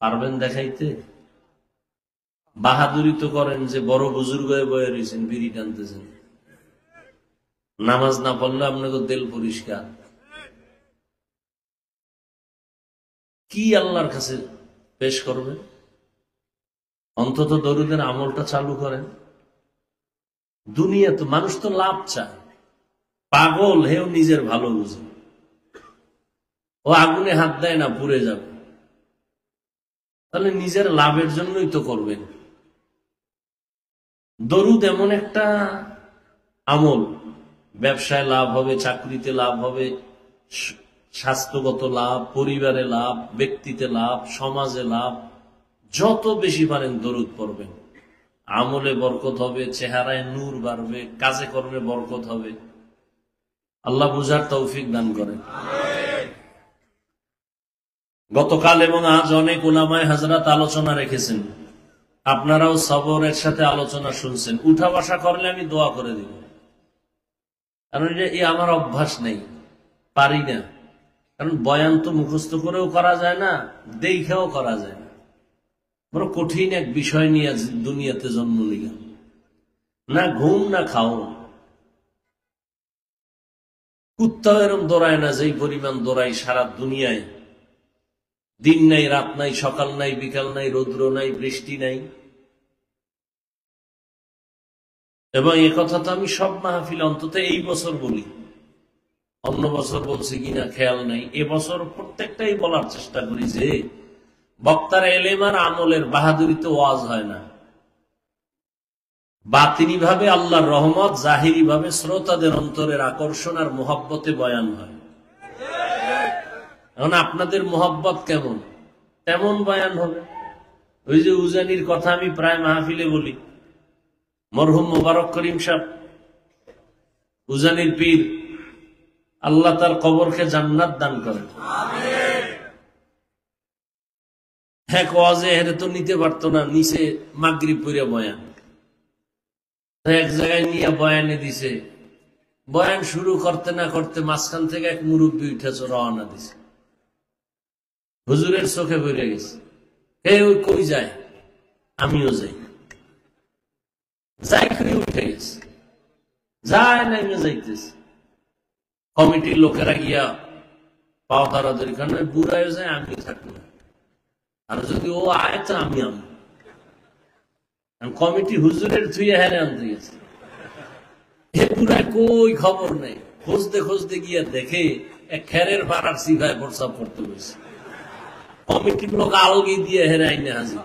পারবেন দেখাইতে? বাহাদুরি তো করেন যে বড় বুজুর্গ হয়ে বয়ে রয়েছেন, বিড়ি টানতেছেন। নামাজ না পড়লে আপনাকে দিল পরিষ্কার। কি আল্লাহর কাছে পেশ করবেন? অন্তত দরুদের আমলটা চালু করেন। দুনিয়া তো মানুষ তো লাভ চায়, পাগল হেও নিজের ভালো বুঝে, ও আগুনে হাত দেয় না পুড়ে যাবে। তাহলে নিজের লাভের জন্যই তো করবেন। দরুদ এমন একটা আমল, ব্যবসায় লাভ হবে, চাকরিতে লাভ হবে, স্বাস্থ্যগত লাভ, পরিবারে লাভ, ব্যক্তিতে লাভ, সমাজে লাভ। যত বেশি পারেন দরুদ পড়বেন, আমলে বরকত হবে, চেহারায় নূর বাড়বে, কাজে কর্মে বরকত হবে। আল্লাহ বুঝার তৌফিক দান করেন। গতকাল এবং আজ অনেক উলামায়ে হাজরাত আলোচনা রেখেছেন, আপনারাও সবরের সাথে আলোচনা শুনছেন। উঠা বসা করলে আমি দোয়া করে দিব, কারণ এই আমার অভ্যাস নেই, পারি না। কারণ বয়ান তো মুখস্থ করেও করা যায় না, দেখেও করা যায় না। বড় কঠিন এক বিষয় নিয়ে দুনিয়াতে জন্ম নিলাম, না ঘুম না খাও। কুত্তা এরম দৌড়ায় না যেই পরিমাণ দৌড়াই সারা দুনিয়ায়। দিন নাই, রাত নাই, সকাল নাই, বিকাল নাই, রৌদ্র নাই, বৃষ্টি নাই। এবং এ কথা তো আমি সব মাহফিলে অন্তত এই বছর বলি, অন্য বছর বলছি কিনা খেয়াল নাই। এবছর প্রত্যেকটাই বলার চেষ্টা করি যে বক্তার এলেম আর আমলের বাহাদুরিতে ওয়াজ হয় না, বাতিনি ভাবে আল্লাহর রহমত, জাহিরি ভাবে শ্রোতাদের অন্তরের আকর্ষণ আর মোহাব্বতে বয়ান হয়। এখন আপনাদের মোহাব্বত কেমন, তেমন বয়ান হবে। ওই যে উজানির কথা আমি প্রায় মাহফিলে বলি, মরহুম মোবারক করিম সাহেব উজানির পীর, আল্লাহ তার কবরকে জান্নাত দান করেন। হ্যাঁ, ওয়াজে হেরে তো নিতে পারতো না, নিচে মাগরিব পড়ে বয়ান, এক জায়গায় নিয়ে বয়ানে দিছে। বয়ান শুরু করতে না করতে মাঝখান থেকে এক মুরব্বী উঠেছে, রওনা দিছে। হুজুরের চোখে পড়ে গেছে, ওই কই যায়, আমিও যাই। যাই করে উঠে গেছে, যায় নাইমে যাইতেছে। কমিটির লোকেরা গিয়া পাও তাড়াতাড়ি, কারণ বুড়ায় যায়, আমি থাকবো, আর যদি ও আয় তো আমি কমিটি হুজুরের থুয়ে হেরে আনতে গেছে। হে বুড়ায় কই খবর নেই, খুঁজতে খুঁজতে গিয়া দেখে এক খেরের পাড়ার সিভায় প্রস্তাব করতে গেছে। কমিটির লোক আলগি দিয়ে হেরে আইনে হাজির।